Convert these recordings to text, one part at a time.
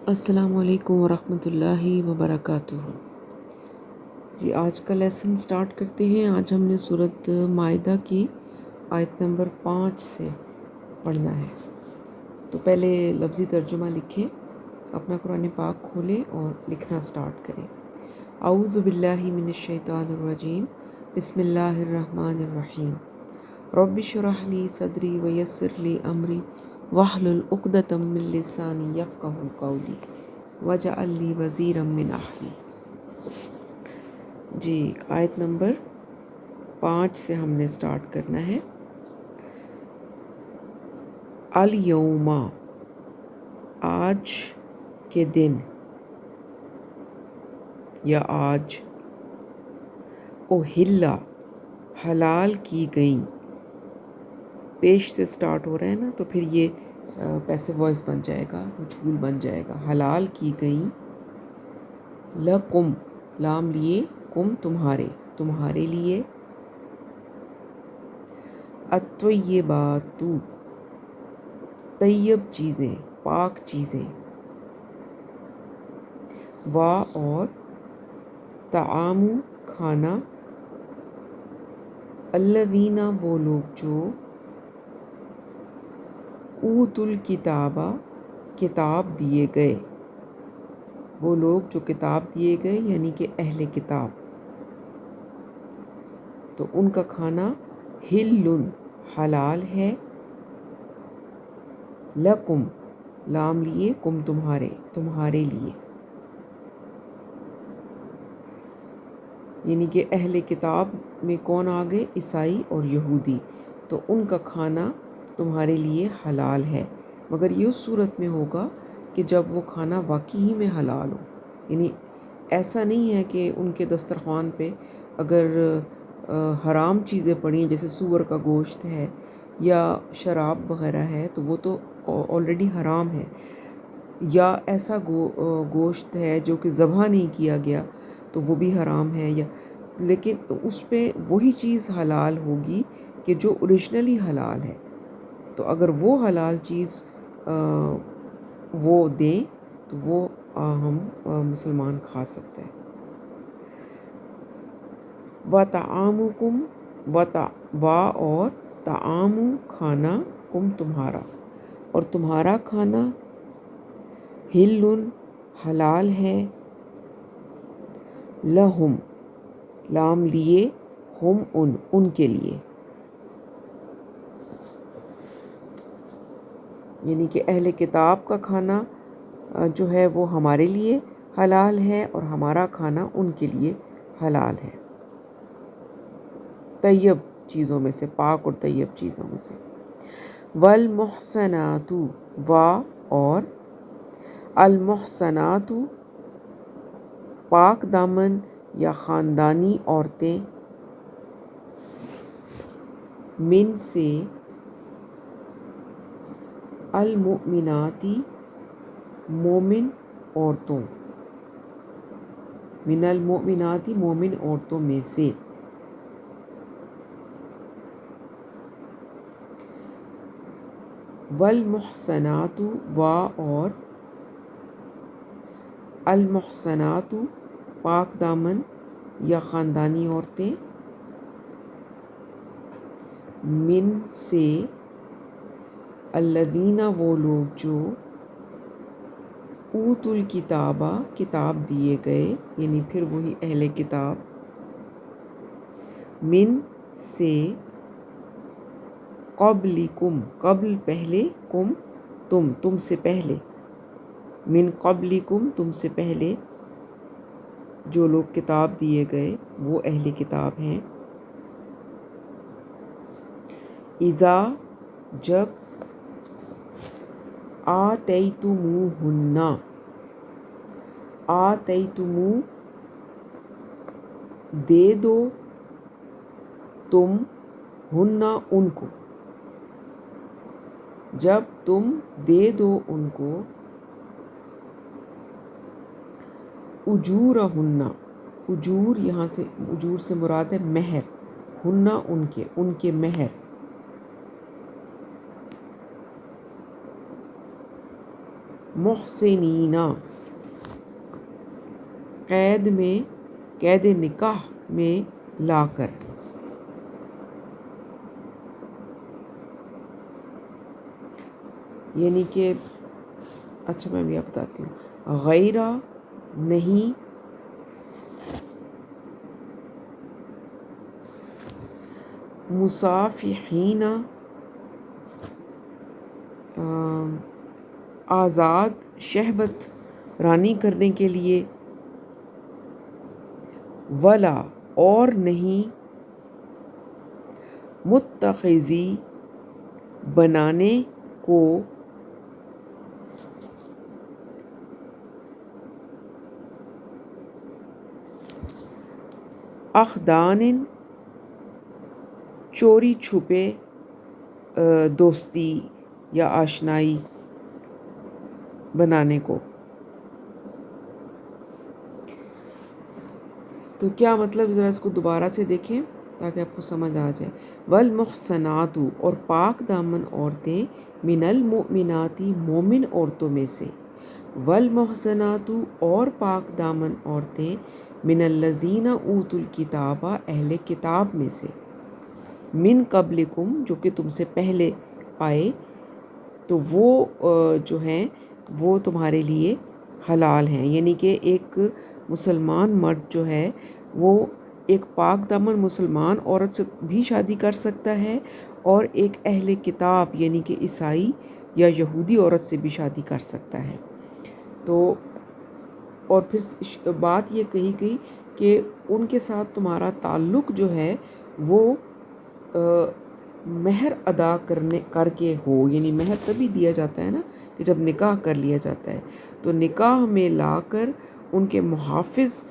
السلام علیکم ورحمۃ اللہ وبرکاتہ۔ جی آج کا لیسن سٹارٹ کرتے ہیں۔ آج ہم نے سورۃ مائدہ کی آیت نمبر 5 سے پڑھنا ہے۔ تو پہلے لفظی ترجمہ لکھیں، اپنا قرآن پاک کھولیں اور لکھنا سٹارٹ کریں۔ اعوذ باللہ من الشیطان الرجیم، بسم اللہ الرحمن الرحیم۔ رب اشرح لی صدری ویسر لی امری واحلل عقدۃ من لسانی یفقہوا قولی واجعل لی وزیرا من اہلی۔ جی آیت نمبر 5 سے ہم نے سٹارٹ کرنا ہے۔ الیوم، آج کے دن یا آج، اوہلا، حلال کی گئیں، پیش سے سٹارٹ ہو رہا ہے نا تو پھر یہ پیسو وائس بن جائے گا، مجھول بن جائے گا۔ حلال کی گئیں، لکم، لام لیے، کم تمہارے، تمہارے لیے، الطیبات، طیب چیزیں، پاک چیزیں، وا اور، طعام کھانا، الذین وہ لوگ جو، اوتوا الکتاب کتاب دیے گئے، وہ لوگ جو کتاب دیے گئے یعنی کہ اہل کتاب، تو ان کا کھانا حل، حلال ہے، لکم، لام لیے، کم تمہارے، تمہارے لیے، یعنی کہ اہل کتاب میں کون آ گئے؟ عیسائی اور یہودی، تو ان کا کھانا تمہارے لیے حلال ہے، مگر یہ اس صورت میں ہوگا کہ جب وہ کھانا واقعی میں حلال ہو۔ یعنی ایسا نہیں ہے کہ ان کے دسترخوان پہ اگر حرام چیزیں پڑی ہیں جیسے سور کا گوشت ہے یا شراب وغیرہ ہے تو وہ تو آلریڈی حرام ہے، یا ایسا گوشت ہے جو کہ ذبح نہیں کیا گیا تو وہ بھی حرام ہے، یا لیکن اس پہ وہی چیز حلال ہوگی کہ جو اوریجنلی حلال ہے، تو اگر وہ حلال چیز وہ دیں تو وہ ہم مسلمان کھا سکتے ہیں۔ وَطَعَامُکُمْ، وا اور، طعام کھانا، کم تمہارا، اور تمہارا کھانا، حل، حلال ہے، لہم، لام لیے، ہم، ان کے لیے، یعنی کہ اہل کتاب کا کھانا جو ہے وہ ہمارے لیے حلال ہے اور ہمارا کھانا ان کے لیے حلال ہے، طیب چیزوں میں سے، پاک اور طیب چیزوں میں سے۔ والمحصنات، وا اور، المحصنات، پاک دامن یا خاندانی عورتیں، من سے، المؤمنات، مومن عورتوں، من المؤمنات، مومن عورتوں میں سے، والمحصنات، وا اور، المحصنات، پاک دامن یا خاندانی عورتیں، من سے، الذین وہ لوگ جو، اوتوا الکتاب کتاب دیے گئے، یعنی پھر وہی اہل کتاب، من سے، قبلکم، قبل پہلے، کم تم سے پہلے، من قبلکم تم سے پہلے جو لوگ کتاب دیے گئے وہ اہل کتاب ہیں، اذا جب، آتیتموہن، آتیتمو دے دو، تم، ہن ان کو، جب تم دے دو ان کو، اجورہن، اجور یہاں سے، اجور سے مراد ہے مہر، ہن ان کے مہر، محسنین، قید میں، قید نکاح میں لا کر. یعنی کہ اچھا میں بھی آپ بتاتی ہوں. غیرہ نہیں، مصافحین آزاد شہوت رانی کرنے کے لیے، ولا اور نہیں، متخذی بنانے کو، اخدان چوری چھپے دوستی یا آشنائی بنانے کو. تو کیا مطلب، ذرا اس کو دوبارہ سے دیکھیں تاکہ آپ کو سمجھ آ جائے. والمحصنات اور پاک دامن عورتیں، من المؤمنات مومن عورتوں میں سے، والمحصنات اور پاک دامن عورتیں، من الذین اوتوا الکتاب اہل کتاب میں سے، من قبلکم جو کہ تم سے پہلے آئے، تو وہ جو ہیں وہ تمہارے لیے حلال ہیں. یعنی کہ ایک مسلمان مرد جو ہے وہ ایک پاک دامن مسلمان عورت سے بھی شادی کر سکتا ہے، اور ایک اہل کتاب یعنی کہ عیسائی یا یہودی عورت سے بھی شادی کر سکتا ہے. تو اور پھر بات یہ کہی گئی کہ ان کے ساتھ تمہارا تعلق جو ہے وہ مہر ادا کر کے ہو. یعنی مہر تبھی دیا جاتا ہے نا کہ جب نکاح کر لیا جاتا ہے. تو نکاح میں لا کر ان کے محافظ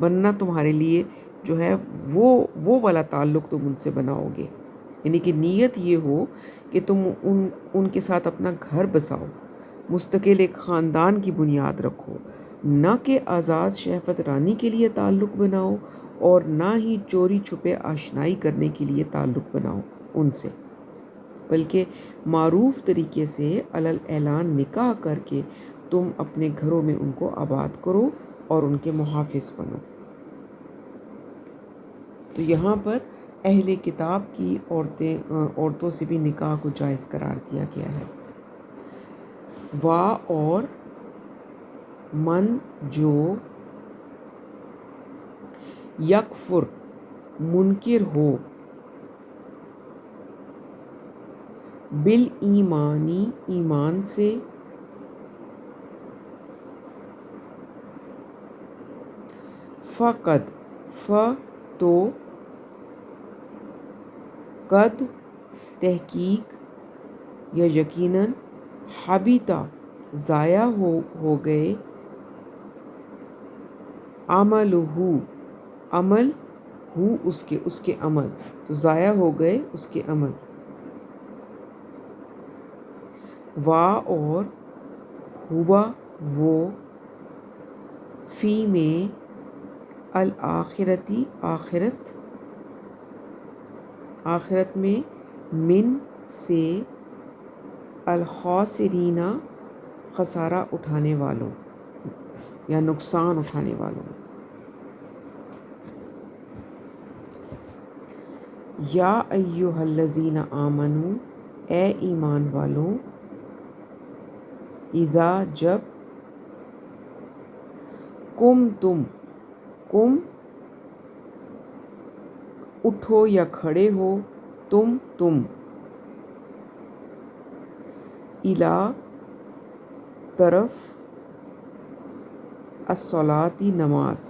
بننا تمہارے لیے جو ہے وہ والا تعلق تم ان سے بناؤ گے. یعنی کہ نیت یہ ہو کہ تم ان کے ساتھ اپنا گھر بساؤ، مستقل ایک خاندان کی بنیاد رکھو، نہ کہ آزاد شہوت رانی کے لیے تعلق بناؤ، اور نہ ہی چوری چھپے آشنائی کرنے کے لیے تعلق بناؤ ان سے، بلکہ معروف طریقے سے علی الاعلان نکاح کر کے تم اپنے گھروں میں ان کو آباد کرو اور ان کے محافظ بنو. تو یہاں پر اہل کتاب کی عورتوں سے بھی نکاح کو جائز قرار دیا گیا ہے. اور من جو یکفر منکر ہو، بالایمانی ایمان سے، فقد تو قد تحقیق یا یقیناً، حبیطہ ضائع ہو گئے، عمل ہو اس کے عمل، تو ضائع ہو گئے اس کے عمل. اور ہوا وہ، فی میں، الآخرتی آخرت میں، من سے، الخاسرین خسارہ اٹھانے والوں یا نقصان اٹھانے والوں. یا ایہا الذین آمنوا اے ایمان والوں، اذا جب، کم اٹھو یا کھڑے ہو، تم الی طرف، الصلاۃ نماز،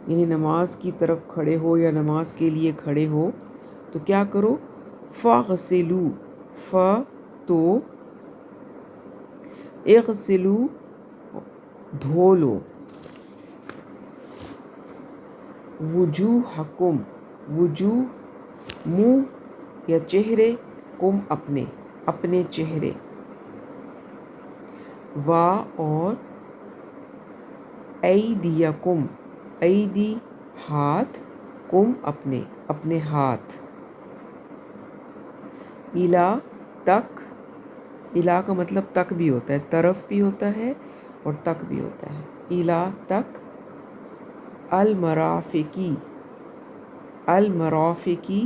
یعنی نماز کی طرف کھڑے ہو یا نماز کے لیے کھڑے ہو، تو کیا کرو، فاغسلوا، تو اغسلوا دھو لو، وجوہکم وجوہ منہ یا چہرے، کم اپنے چہرے، اور ایدیکم ایدی ہاتھ، کم اپنے ہاتھ، الی تک، الا کا مطلب تک بھی ہوتا ہے، طرف بھی ہوتا ہے اور تک بھی ہوتا ہے. الا تک، المرافقی، المرافقی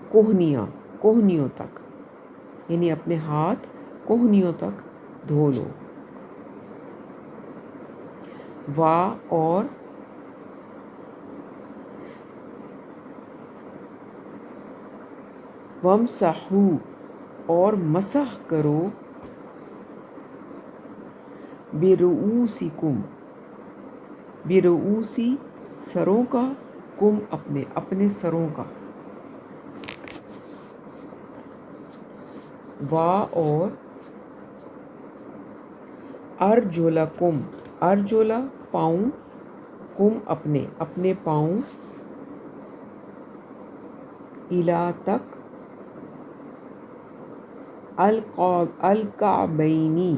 کوہنیاں، کوہنیوں تک، یعنی اپنے ہاتھ کوہنیوں تک دھو لو. وا اور ومسحو اور مسح کرو برؤوسکم، برؤوسی سروں کا، کم اپنے، اپنے سروں کا. وا اور ارجلکم، ارجلا پاؤں، کم اپنے، اپنے پاؤں، الا تک، الکعبینی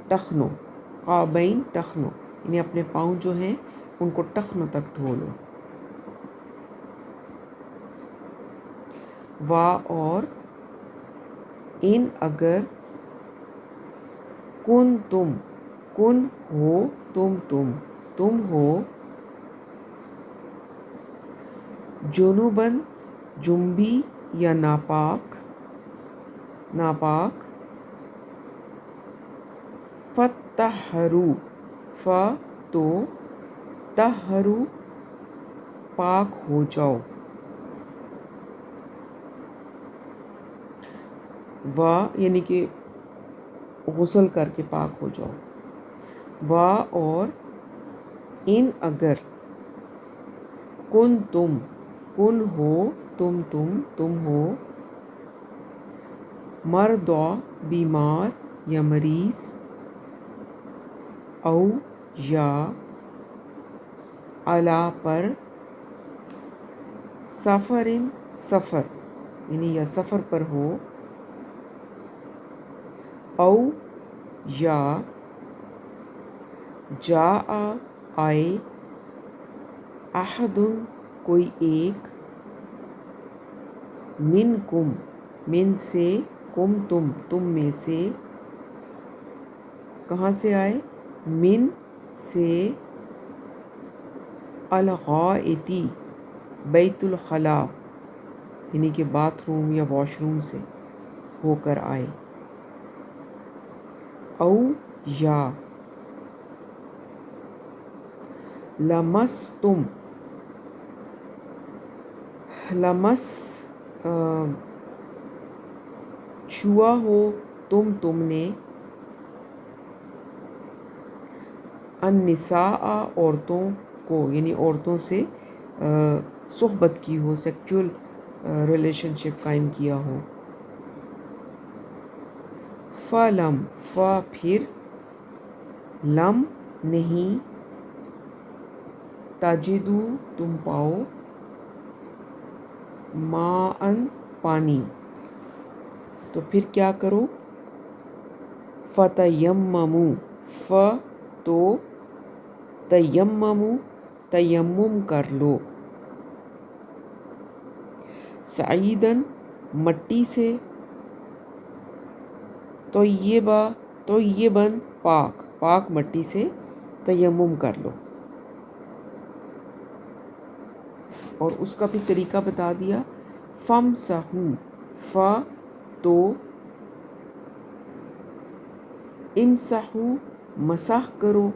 ٹخنوں، قعبین ٹخنوں، یعنی اپنے پاؤں جو ہیں ان کو ٹخنوں تک دھو لو. وا اور ان اگر، کن تم، کن ہو تم، تم ہو، جنوباً جنبی یا ناپاک، ناپاک، فطہروا، ف تو، طہروا پاک ہو جاؤ. وا یعنی کہ غسل کر کے پاک ہو جاؤ. وا اور ان اگر، کن تم، کن ہو تم، تم ہو، مرضی بیمار یا مریض، او یا علی پر، سفرن سفر، یعنی یا سفر پر ہو، او یا جاء آئے، احدن کوئی ایک، منکم من سے، کم تم میں سے، کہاں سے آئے، من سے، الغائطی بیت الخلاء یعنی کہ باتھ روم یا واش روم سے ہو کر آئے، او یا لمستم، لمس چھوا ہو تم نے، النساء عورتوں کو، یعنی عورتوں سے صحبت کی ہو، سیکچول ریلیشن شپ قائم کیا ہو. فلم، پھر، لم نہیں، تجدو تم پاؤ، ماءً پانی، تو پھر کیا کرو، فتیمموا، ف تو، تیمموا تیمم کر لو، سعیداً مٹی سے، طیباً پاک، پاک مٹی سے تیمم کر لو. اور اس کا بھی طریقہ بتا دیا، فامسحوا، ف تو، امسحوا مسح کرو،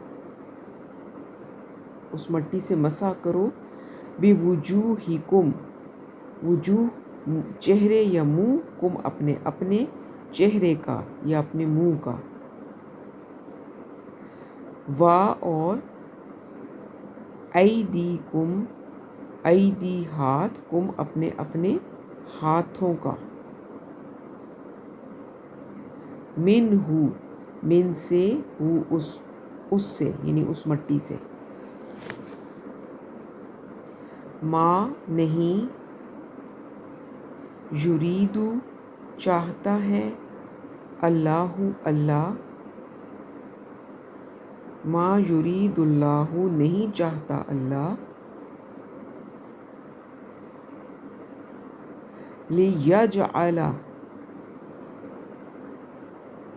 اس مٹی سے مسح کرو، بوجوہکم، وجوہ چہرے یا منہ، کم اپنے، اپنے چہرے کا یا اپنے منہ کا. وا اور ایدیکم، ایدی ہاتھ، کم اپنے، اپنے ہاتھوں کا، منہ من سے، ہو اس سے یعنی اس مٹی سے، ما نہیں، یریدو چاہتا ہے، اللہ اللہ، ما یرید اللہ نہیں چاہتا اللہ، لیجعل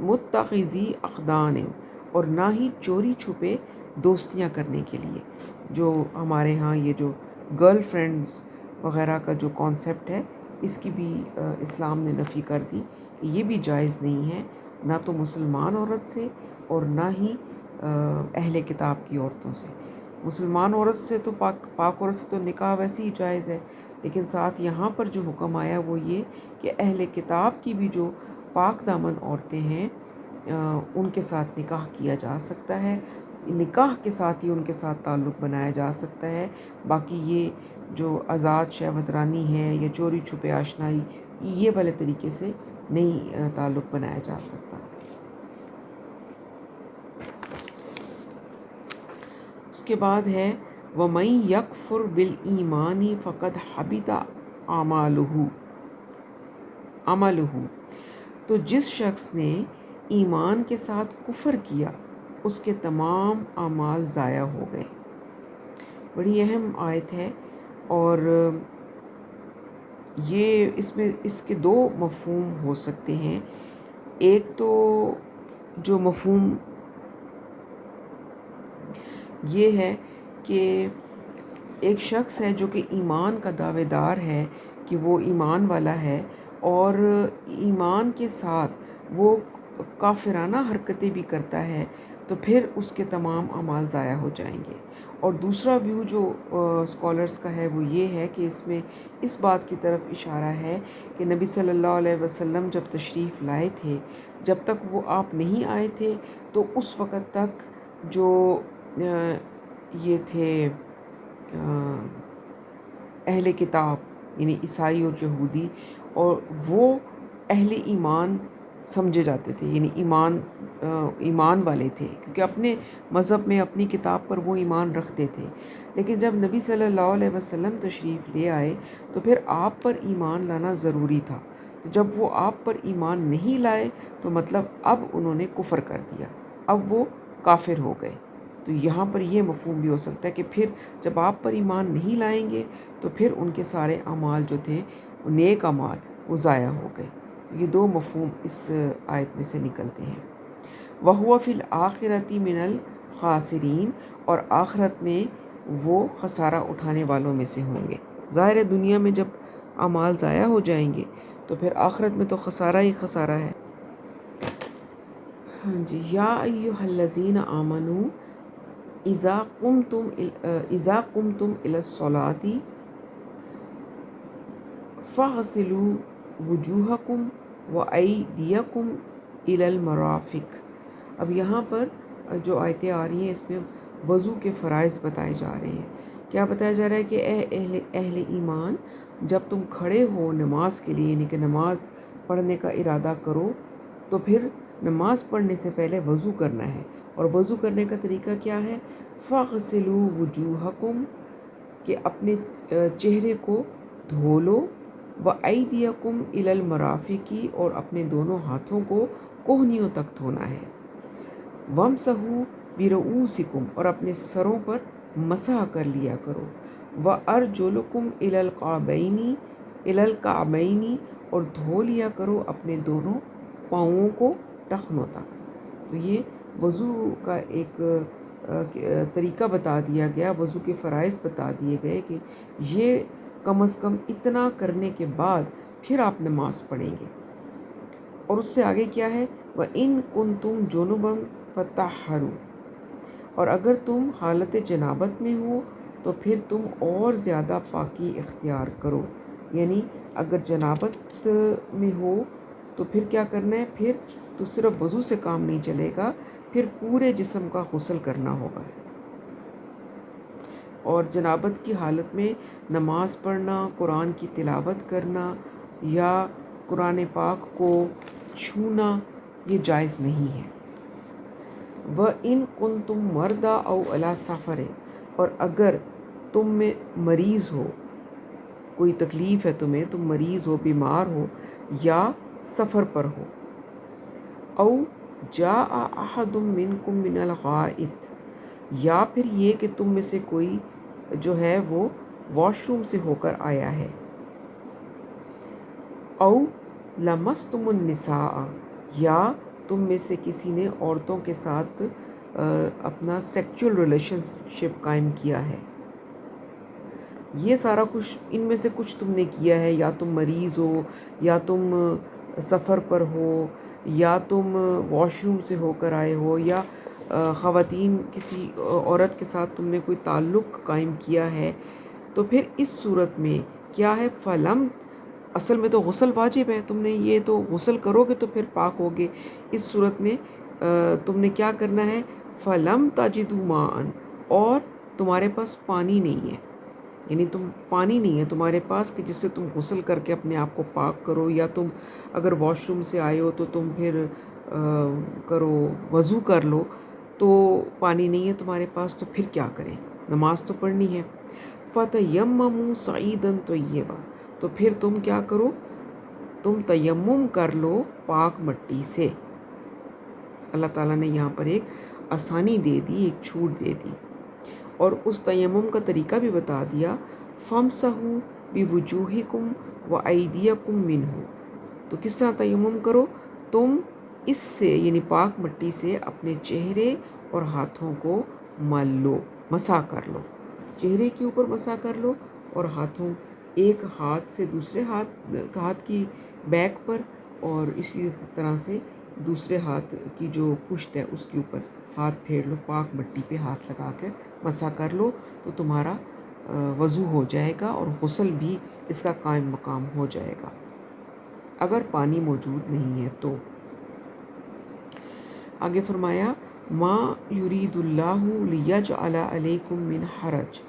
متخذی اقدان، اور نہ ہی چوری چھپے دوستیاں کرنے کے لیے. جو ہمارے ہاں یہ جو گرل فرینڈز وغیرہ کا جو کانسیپٹ ہے، اس کی بھی اسلام نے نفی کر دی. یہ بھی جائز نہیں ہے، نہ تو مسلمان عورت سے اور نہ ہی اہل کتاب کی عورتوں سے. مسلمان عورت سے تو پاک عورت سے تو نکاح ویسے ہی جائز ہے، لیکن ساتھ یہاں پر جو حکم آیا وہ یہ کہ اہل کتاب کی بھی جو پاک دامن عورتیں ہیں ان کے ساتھ نکاح کیا جا سکتا ہے. نکاح کے ساتھ ہی ان کے ساتھ تعلق بنایا جا سکتا ہے. باقی یہ جو آزاد شہوت رانی ہے یا چوری چھپے آشنائی، یہ والے طریقے سے نہیں تعلق بنایا جا سکتا. اس کے بعد ہے وَمَن يَكْفُرْ بِالْإِيمَانِ فَقَدْ حَبِطَ عَمَلُهُ. تو جس شخص نے ایمان کے ساتھ کفر کیا اس کے تمام اعمال ضائع ہو گئے. بڑی اہم آیت ہے، اور یہ اس کے دو مفہوم ہو سکتے ہیں. ایک تو جو مفہوم یہ ہے کہ ایک شخص ہے جو کہ ایمان کا دعوے دار ہے کہ وہ ایمان والا ہے، اور ایمان کے ساتھ وہ کافرانہ حرکتیں بھی کرتا ہے، تو پھر اس کے تمام اعمال ضائع ہو جائیں گے. اور دوسرا ویو جو اسکالرز کا ہے وہ یہ ہے کہ اس میں اس بات کی طرف اشارہ ہے کہ نبی صلی اللہ علیہ وسلم جب تشریف لائے تھے، جب تک وہ آپ نہیں آئے تھے تو اس وقت تک جو یہ تھے اہل کتاب یعنی عیسائی اور یہودی، اور وہ اہل ایمان سمجھے جاتے تھے، یعنی ایمان والے تھے، کیونکہ اپنے مذہب میں اپنی کتاب پر وہ ایمان رکھتے تھے. لیکن جب نبی صلی اللہ علیہ وسلم تشریف لے آئے تو پھر آپ پر ایمان لانا ضروری تھا. تو جب وہ آپ پر ایمان نہیں لائے تو مطلب اب انہوں نے کفر کر دیا، اب وہ کافر ہو گئے. تو یہاں پر یہ مفہوم بھی ہو سکتا ہے کہ پھر جب آپ پر ایمان نہیں لائیں گے تو پھر ان کے سارے اعمال جو تھے نیک اعمال وہ ضائع ہو گئے. یہ دو مفہوم اس آیت میں سے نکلتے ہیں. وَهُوَ فِي الْآخِرَةِ مِنَ الْخَاسِرِينَ، اور آخرت میں وہ خسارہ اٹھانے والوں میں سے ہوں گے. ظاہر ہے دنیا میں جب اعمال ضائع ہو جائیں گے تو پھر آخرت میں تو خسارہ ہی خسارہ ہے. ہاں جی. یا ایھا الذین آمنوا اذا قمتم الی الصلاۃ فاغسلوا وجوہکم وایدیکم الی المرافق. اب یہاں پر جو آیتیں آ رہی ہیں اس میں وضو کے فرائض بتائے جا رہے ہیں. کیا بتایا جا رہا ہے کہ اے اہل ایمان، جب تم کھڑے ہو نماز کے لیے، یعنی کہ نماز پڑھنے کا ارادہ کرو، تو پھر نماز پڑھنے سے پہلے وضو کرنا ہے. اور وضو کرنے کا طریقہ کیا ہے؟ فَاغْسِلُوا وُجُوهَكُمْ، کہ اپنے چہرے کو دھو لو، وَأَيْدِيَكُمْ إِلَى الْمَرَافِقِ، اور اپنے دونوں ہاتھوں کو کوہنیوں تک دھونا ہے. وَامْسَحُوا بِرُؤُوسِكُمْ، اور اپنے سروں پر مسح کر لیا کرو. وَأَرْجُلُكُمْ إِلَى الْكَعْبَيْنِ، اور دھو لیا کرو اپنے دونوں پاؤں کو ٹخنوں تک. تو یہ وضو کا ایک طریقہ بتا دیا گیا، وضو کے فرائض بتا دیے گئے کہ یہ کم از کم اتنا کرنے کے بعد پھر آپ نماز پڑھیں گے. اور اس سے آگے کیا ہے؟ وَإِن كُنتُمْ جُنُبًا فَطَہَّرُوا، اور اگر تم حالت جنابت میں ہو تو پھر تم اور زیادہ پاکی اختیار کرو. یعنی اگر جنابت میں ہو تو پھر کیا کرنا ہے؟ پھر تو صرف وضو سے کام نہیں چلے گا، پھر پورے جسم کا غسل کرنا ہوگا. اور جنابت کی حالت میں نماز پڑھنا، قرآن کی تلاوت کرنا یا قرآن پاک کو چھونا یہ جائز نہیں ہے. وَإِن كُنتُم مَرْضَىٰ أَوْ عَلَىٰ سَفَرٍ، اور اگر تم میں مریض ہو، کوئی تکلیف ہے تمہیں، تم مریض ہو، بیمار ہو یا سفر پر ہو. او جاء احد منکم من الغائط، یا پھر یہ کہ تم میں سے کوئی جو ہے وہ واش روم سے ہو کر آیا ہے. او لمستم النساء، یا تم میں سے کسی نے عورتوں کے ساتھ اپنا سیکچول ریلیشن شپ قائم کیا ہے، یہ سارا کچھ ان میں سے کچھ تم نے کیا ہے، یا تم مریض ہو، یا تم سفر پر ہو، یا تم واش روم سے ہو کر آئے ہو، یا خواتین کسی عورت کے ساتھ تم نے کوئی تعلق قائم کیا ہے، تو پھر اس صورت میں کیا ہے؟ فلم، اصل میں تو غسل واجب ہے، تم نے یہ تو غسل کرو گے تو پھر پاک ہوگے۔ اس صورت میں تم نے کیا کرنا ہے؟ فلم تجدوا ماء، اور تمہارے پاس پانی نہیں ہے، یعنی پانی نہیں ہے تمہارے پاس کہ جس سے تم غسل کر کے اپنے آپ کو پاک کرو، یا تم اگر واش روم سے آئے ہو تو تم پھر کرو، وضو کر لو، تو پانی نہیں ہے تمہارے پاس، تو پھر کیا کریں؟ نماز تو پڑھنی ہے۔ فَتَيَمَّمُوا صَعِيدًا طَيِّبًا، تو پھر تم کیا کرو؟ تم تیمم کر لو پاک مٹی سے۔ اللہ تعالیٰ نے یہاں پر ایک آسانی دے دی، ایک چھوٹ دے دی، اور اس تیمم کا طریقہ بھی بتا دیا۔ فَامْسَحُوا بِوُجُوهِكُمْ وَأَيْدِيَكُمْ مِنْهُ، تو کس طرح تیمم کرو؟ تم اس سے یعنی پاک مٹی سے اپنے چہرے اور ہاتھوں کو مل لو، مسح کر لو، چہرے کے اوپر مسح کر لو، اور ہاتھوں، ایک ہاتھ سے دوسرے ہاتھ کی بیک پر، اور اسی طرح سے دوسرے ہاتھ کی جو پشت ہے اس کے اوپر ہاتھ پھیر لو، پاک مٹی پہ ہاتھ لگا کر مسح کر لو، تو تمہارا وضو ہو جائے گا، اور غسل بھی اس کا قائم مقام ہو جائے گا، اگر پانی موجود نہیں ہے تو۔ آگے فرمایا ما یرید اللہ لیجعل علیکم من حرج،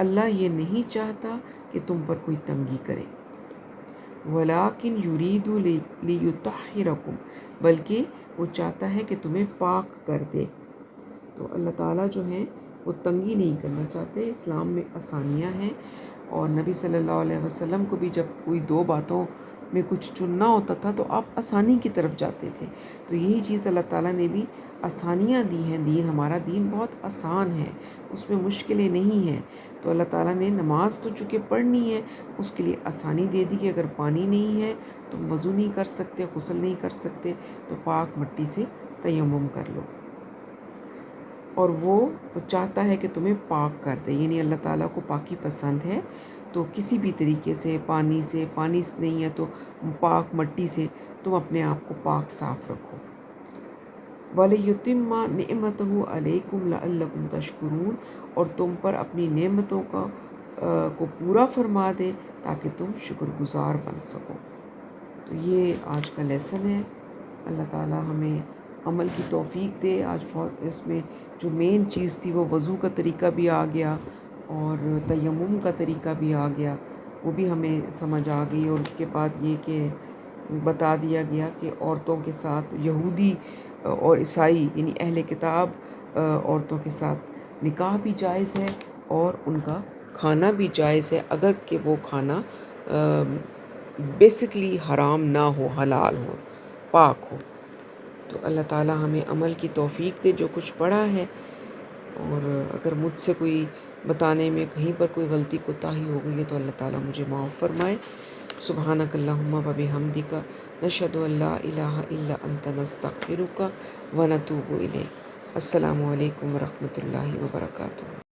اللہ یہ نہیں چاہتا کہ تم پر کوئی تنگی کرے، ولیکن یرید لیطہرکم، بلکہ وہ چاہتا ہے کہ تمہیں پاک کر دے۔ تو اللہ تعالیٰ جو ہیں وہ تنگی نہیں کرنا چاہتے، اسلام میں آسانیاں ہیں، اور نبی صلی اللہ علیہ وسلم کو بھی جب کوئی دو باتوں میں کچھ چننا ہوتا تھا تو آپ آسانی کی طرف جاتے تھے، تو یہی چیز اللہ تعالیٰ نے بھی آسانیاں دی ہیں۔ دین، ہمارا دین بہت آسان ہے، اس میں مشکلیں نہیں ہیں، تو اللہ تعالیٰ نے نماز تو چونکہ پڑھنی ہے اس کے لیے آسانی دے دی کہ اگر پانی نہیں ہے تم وضو نہیں کر سکتے، غسل نہیں کر سکتے، تو پاک مٹی سے تیمم کر لو، اور وہ چاہتا ہے کہ تمہیں پاک کر دے، یعنی اللہ تعالیٰ کو پاکی پسند ہے، تو کسی بھی طریقے سے، پانی نہیں ہے تو پاک مٹی سے تم اپنے آپ کو پاک صاف رکھو۔ وَلِيُتِمَّ نِعْمَتَهُ عَلَيْكُمْ لَعَلَّكُمْ تَشْكُرُونَ، اور تم پر اپنی نعمتوں کو پورا فرما دے تاکہ تم شکر گزار بن سکو۔ تو یہ آج کا لیسن ہے، اللہ تعالیٰ ہمیں عمل کی توفیق دے۔ آج بہت اس میں جو مین چیز تھی وہ وضو کا طریقہ بھی آ گیا، اور تیمم کا طریقہ بھی آ گیا، وہ بھی ہمیں سمجھ آ گئی، اور اس کے بعد یہ کہ بتا دیا گیا کہ عورتوں کے ساتھ یہودی اور عیسائی یعنی اہل کتاب عورتوں کے ساتھ نکاح بھی جائز ہے، اور ان کا کھانا بھی جائز ہے، اگر کہ وہ کھانا بیسکلی حرام نہ ہو، حلال ہو، پاک ہو۔ تو اللہ تعالیٰ ہمیں عمل کی توفیق دے جو کچھ پڑھا ہے، اور اگر مجھ سے کوئی بتانے میں کہیں پر کوئی غلطی کوتاہی ہو گئی ہے تو اللہ تعالیٰ مجھے معاف فرمائے۔ سبحانک اللہم و بحمدک، نشہد ان لا الہ الا انت، نستغفرک و نتوب الیک۔ السلام علیکم ورحمۃ اللہ وبرکاتہ۔